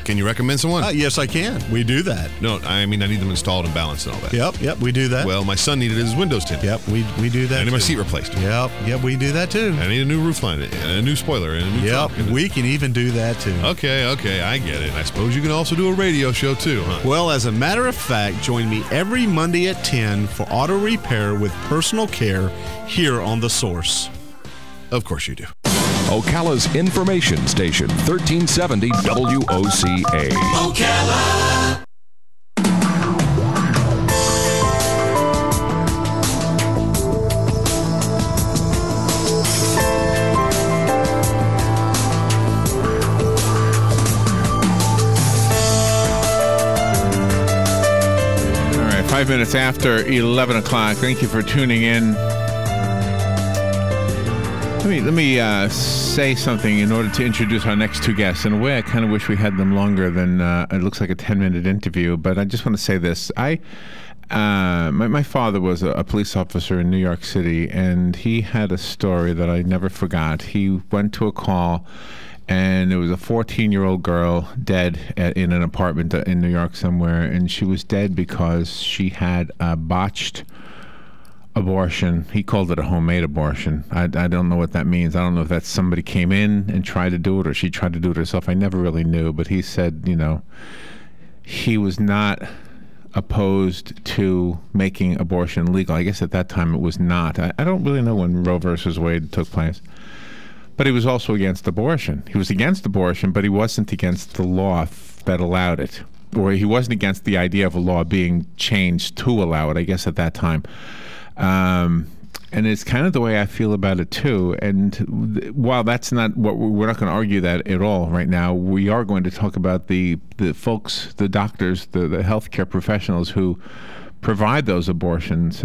Can you recommend someone? Yes, I can. We do that. No, I mean, I need them installed and balanced and all that. Yep, we do that. Well, my son needed his windows tinted. Yep, we do that. I need my seat replaced. Yep, we do that too. I need a new roof line, and a new spoiler, and a new trunk. We can even do that too. Okay, I get it. I suppose you can also do a radio show too, huh? Well, as a matter of fact, join me every Monday at 10 for auto repair with personal care here on The Source. Of course you do. Ocala's information station, 1370 WOCA. Ocala. All right, 5 minutes after 11 o'clock. Thank you for tuning in. Let me say something in order to introduce our next two guests. In a way, I kind of wish we had them longer than it looks like a 10-minute interview. But I just want to say this: my father was a police officer in New York City, and he had a story that I never forgot. He went to a call, and there was a 14-year-old girl dead in an apartment in New York somewhere, and she was dead because she had a botched abortion. He called it a homemade abortion. I don't know what that means. I don't know if that's somebody came in and tried to do it or she tried to do it herself. I never really knew, but he said, he was not opposed to making abortion legal. I guess at that time it was not. I don't really know when Roe versus Wade took place. But he was also against abortion. He was against abortion, but he wasn't against the law that allowed it. Or he wasn't against the idea of a law being changed to allow it, I guess, at that time. And it's kind of the way I feel about it too. And while that's not what we're not going to argue that at all right now, we are going to talk about the folks, the doctors, the healthcare professionals who provide those abortions,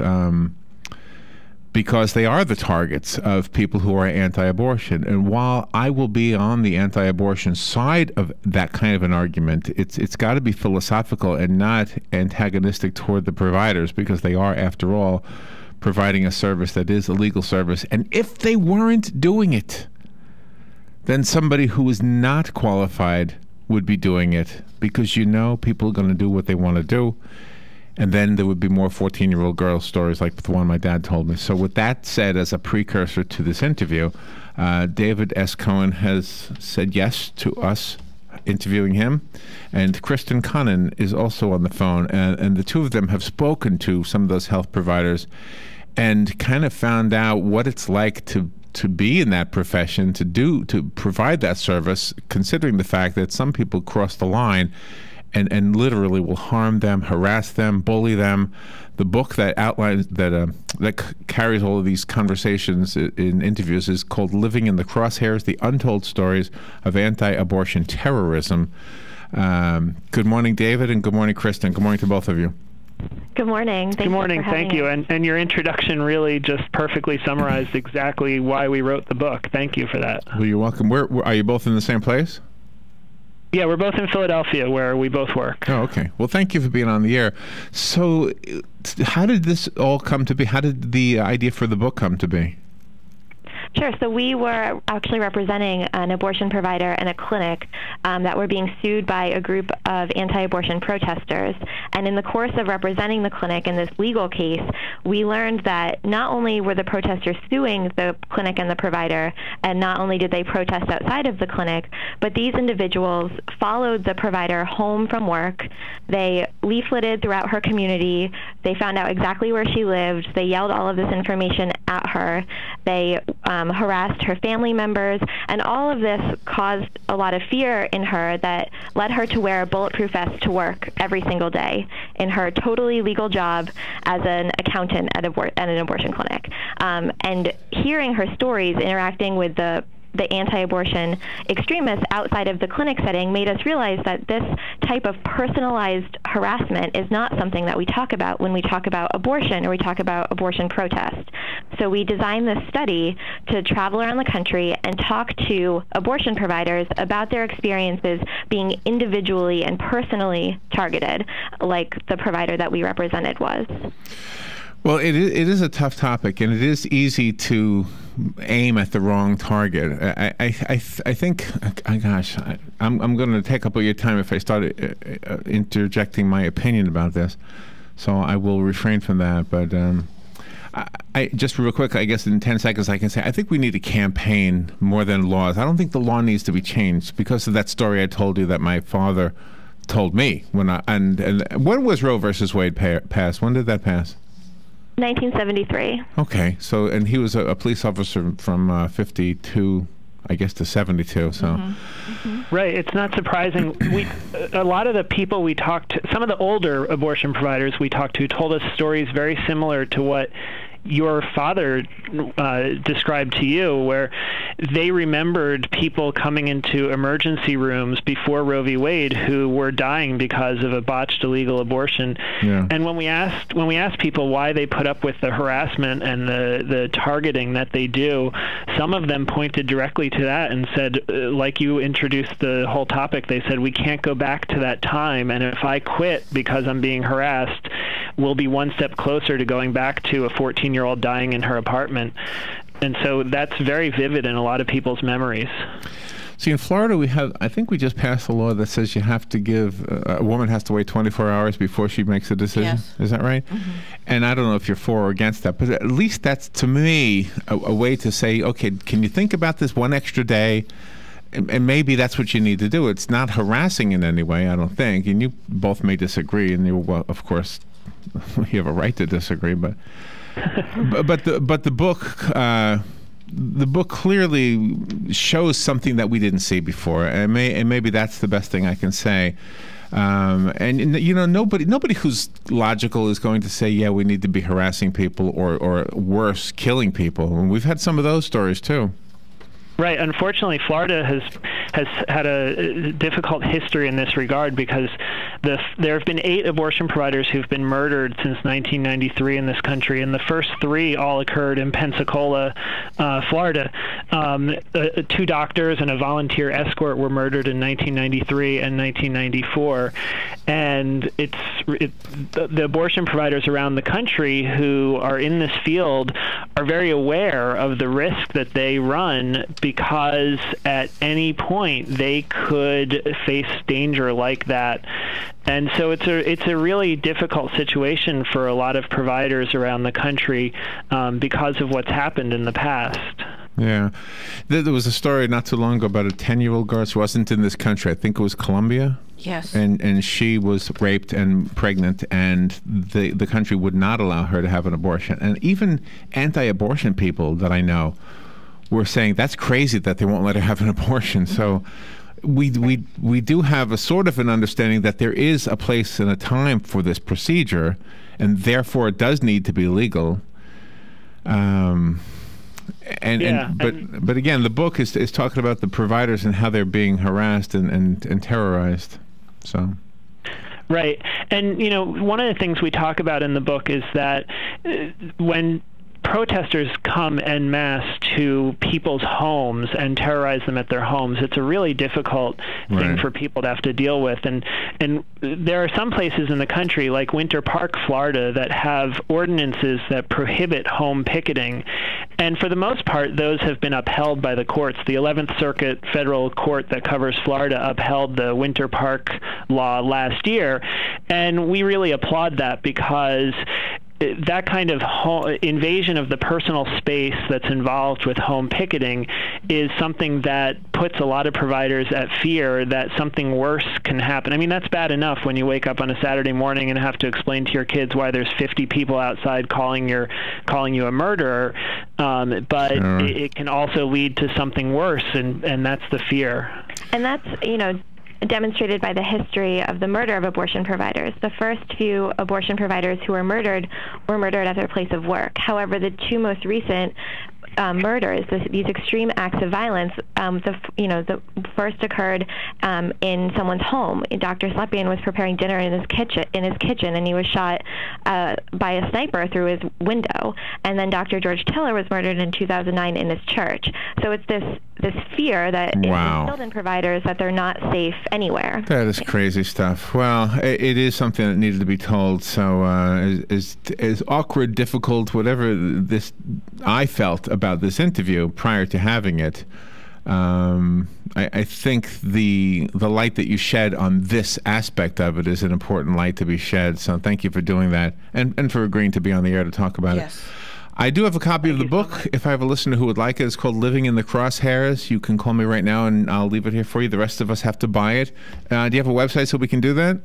because they are the targets of people who are anti-abortion. And while I will be on the anti-abortion side of that kind of an argument, it's got to be philosophical and not antagonistic toward the providers, because they are, after all, providing a service that is a legal service. And if they weren't doing it, then somebody who is not qualified would be doing it, because people are going to do what they want to do. And then there would be more 14-year-old girl stories like the one my dad told me. So with that said, as a precursor to this interview, David S. Cohen has said yes to us interviewing him. And Kristen Connon is also on the phone. And the two of them have spoken to some of those health providers and kind of found out what it's like to be in that profession, to provide that service, considering the fact that some people cross the line and literally will harm them, harass them, bully them. The book that outlines that carries all of these conversations in interviews is called "Living in the Crosshairs: The Untold Stories of Anti-Abortion Terrorism." Good morning, David, and good morning, Kristen. Good morning to both of you. Good morning. Good morning. Thank you. And your introduction really just perfectly summarized exactly why we wrote the book. Thank you for that. Well, you're welcome. Where are you both in the same place? Yeah, we're both in Philadelphia, where we both work. Oh, okay. Well, thank you for being on the air. So how did this all come to be? How did the idea for the book come to be? Sure. So we were actually representing an abortion provider and a clinic that were being sued by a group of anti-abortion protesters. And in the course of representing the clinic in this legal case, we learned that not only were the protesters suing the clinic and the provider, and not only did they protest outside of the clinic, but these individuals followed the provider home from work. They leafleted throughout her community. They found out exactly where she lived. They yelled all of this information at her. They harassed her family members, and all of this caused a lot of fear in her that led her to wear a bulletproof vest to work every single day in her totally legal job as an accountant at an abortion clinic. And hearing her stories, interacting with the anti-abortion extremists outside of the clinic setting made us realize that this type of personalized harassment is not something that we talk about when we talk about abortion or we talk about abortion protest. So we designed this study to travel around the country and talk to abortion providers about their experiences being individually and personally targeted, like the provider that we represented was. Well, it is a tough topic, and it is easy to aim at the wrong target. I think, gosh, I'm going to take up all your time if I start interjecting my opinion about this. So I will refrain from that. But I just real quick, I guess in 10 seconds I can say, I think we need a campaign more than laws. I don't think the law needs to be changed because of that story I told you that my father told me. And when was Roe versus Wade passed? When did that pass? 1973. Okay, so and he was a police officer from 52, I guess, to 72. So, Right. It's not surprising. A lot of the people we talked to, some of the older abortion providers we talked to, told us stories very similar to what your father described to you, where they remembered people coming into emergency rooms before Roe v. Wade who were dying because of a botched illegal abortion. Yeah. And when we asked people why they put up with the harassment and the targeting that they do, some of them pointed directly to that and said, like you introduced the whole topic, they said, we can't go back to that time, and if I quit because I'm being harassed, we'll be one step closer to going back to a 14-year-old dying in her apartment. And so that's very vivid in a lot of people's memories. See, in Florida, I think we just passed a law that says you have to give, a woman has to wait 24 hours before she makes a decision. Yes. Is that right? And I don't know if you're for or against that, but at least that's, to me, a way to say, okay, can you think about this one extra day? And maybe that's what you need to do. It's not harassing in any way, I don't think. And you both may disagree, and well, of course, you have a right to disagree, but the book clearly shows something that we didn't see before, and maybe that's the best thing I can say. And you know, nobody who's logical is going to say, yeah, we need to be harassing people or worse, killing people. And we've had some of those stories too. Right. Unfortunately, Florida has had a difficult history in this regard because there have been 8 abortion providers who've been murdered since 1993 in this country, and the first 3 all occurred in Pensacola, Florida. 2 doctors and a volunteer escort were murdered in 1993 and 1994, and the abortion providers around the country who are in this field are very aware of the risk that they run, because at any point they could face danger like that. And so it's a really difficult situation for a lot of providers around the country because of what's happened in the past. Yeah. There was a story not too long ago about a 10-year-old girl who wasn't in this country. I think it was Colombia. Yes. And she was raped and pregnant, and the country would not allow her to have an abortion. And even anti-abortion people that I know were saying that's crazy that they won't let her have an abortion. So we do have a sort of an understanding that there is a place and a time for this procedure, and therefore it does need to be legal. But again, the book is talking about the providers and how they're being harassed and terrorized. So. Right. And, you know, one of the things we talk about in the book is that when protesters come en masse to people's homes and terrorize them at their homes, it's a really difficult thing for people to have to deal with. And there are some places in the country, like Winter Park, Florida, that have ordinances that prohibit home picketing. And for the most part, those have been upheld by the courts. The 11th Circuit federal court that covers Florida upheld the Winter Park law last year. And we really applaud that, because that kind of invasion of the personal space that's involved with home picketing is something that puts a lot of providers at fear that something worse can happen. I mean, that's bad enough when you wake up on a Saturday morning and have to explain to your kids why there's 50 people outside calling you a murderer, but it can also lead to something worse, and that's the fear. And that's, you know, demonstrated by the history of the murder of abortion providers. The first few abortion providers who were murdered at their place of work. However, the 2 most recent murders, these extreme acts of violence, the first occurred in someone's home. Dr. Slepian was preparing dinner in his kitchen, and he was shot by a sniper through his window. And then Dr. George Tiller was murdered in 2009 in his church. So it's this fear that is instilled in providers that they're not safe anywhere. That is crazy stuff. Well, it is something that needed to be told. So as awkward, difficult, whatever this I felt about this interview prior to having it, I think the light that you shed on this aspect of it is an important light to be shed. So thank you for doing that and for agreeing to be on the air to talk about it. I do have a copy of the book. If I have a listener who would like it, it's called Living in the Crosshairs. You can call me right now and I'll leave it here for you. The rest of us have to buy it. Do you have a website so we can do that?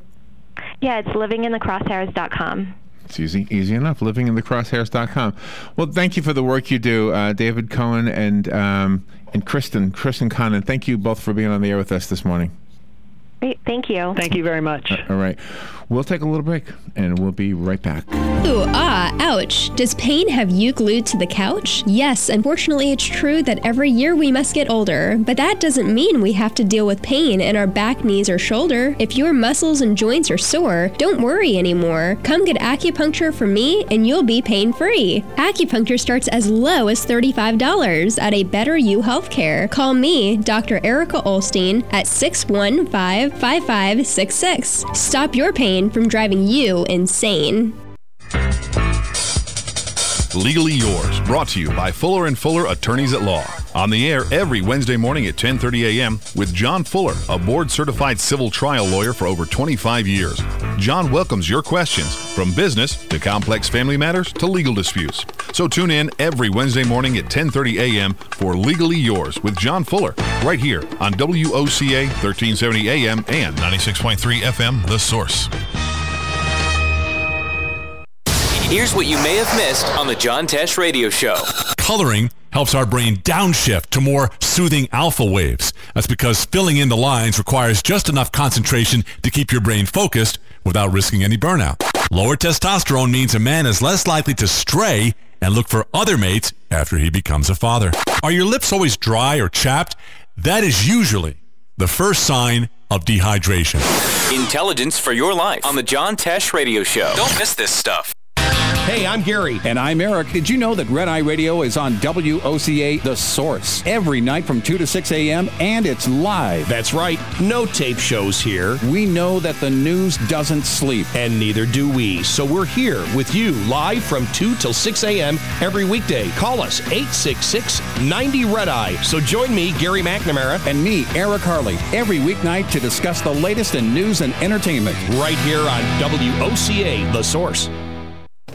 Yeah, it's livinginthecrosshairs.com. It's easy enough, livinginthecrosshairs.com. Well, thank you for the work you do, David Cohen and Kristen Connon. Thank you both for being on the air with us this morning. Great, thank you. Thank you very much. All right. We'll take a little break, and we'll be right back. Ooh, ouch. Does pain have you glued to the couch? Yes, unfortunately it's true that every year we must get older, but that doesn't mean we have to deal with pain in our back, knees, or shoulder. If your muscles and joints are sore, don't worry anymore. Come get acupuncture from me, and you'll be pain-free. Acupuncture starts as low as $35 at a Better You Healthcare. Call me, Dr. Erica Olstein, at 615-5566. Stop your pain from driving you insane. Legally Yours, brought to you by Fuller & Fuller Attorneys at Law. On the air every Wednesday morning at 10:30 a.m. with John Fuller, a board-certified civil trial lawyer for over 25 years. John welcomes your questions, from business to complex family matters to legal disputes. So tune in every Wednesday morning at 10:30 a.m. for Legally Yours with John Fuller, right here on WOCA 1370 AM and 96.3 FM, The Source. Here's what you may have missed on the John Tesh Radio Show. Coloring helps our brain downshift to more soothing alpha waves. That's because filling in the lines requires just enough concentration to keep your brain focused without risking any burnout. Lower testosterone means a man is less likely to stray and look for other mates after he becomes a father. Are your lips always dry or chapped? That is usually the first sign of dehydration. Intelligence for your life on the John Tesh Radio Show. Don't miss this stuff. Hey, I'm Gary. And I'm Eric. Did you know that Red Eye Radio is on WOCA The Source every night from 2 to 6 a.m. and it's live? That's right. No tape shows here. We know that the news doesn't sleep. And neither do we. So we're here with you live from 2 till 6 a.m. every weekday. Call us 866-90-RED-EYE. So join me, Gary McNamara. And me, Eric Harley, every weeknight to discuss the latest in news and entertainment. Right here on WOCA The Source.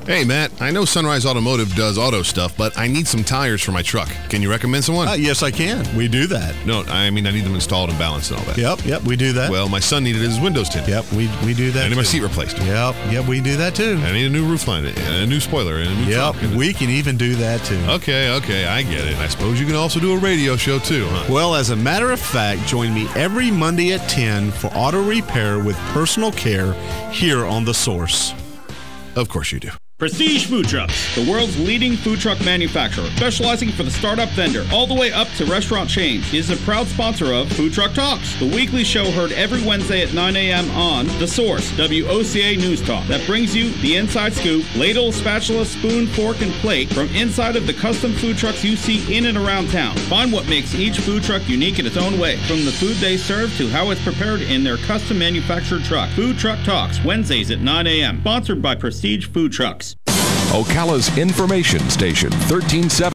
Hey, Matt, I know Sunrise Automotive does auto stuff, but I need some tires for my truck. Can you recommend someone? Yes, I can. We do that. No, I mean, I need them installed and balanced and all that. Yep, we do that. Well, my son needed his windows tinted. Yep, we do that. I need my too. seat replaced. Yep, we do that too. I need a new roof line, and a new spoiler, and a new trunk. We can even do that too. Okay, I get it. I suppose you can also do a radio show too, huh? Well, as a matter of fact, join me every Monday at 10 for auto repair with personal care here on The Source. Of course you do. Prestige Food Trucks, the world's leading food truck manufacturer, specializing for the startup vendor, all the way up to restaurant chains, is a proud sponsor of Food Truck Talks, the weekly show heard every Wednesday at 9 a.m. on The Source, WOCA News Talk, that brings you the inside scoop, ladle, spatula, spoon, fork, and plate from inside of the custom food trucks you see in and around town. Find what makes each food truck unique in its own way, from the food they serve to how it's prepared in their custom manufactured truck. Food Truck Talks, Wednesdays at 9 a.m., sponsored by Prestige Food Trucks. Ocala's information station, 1370.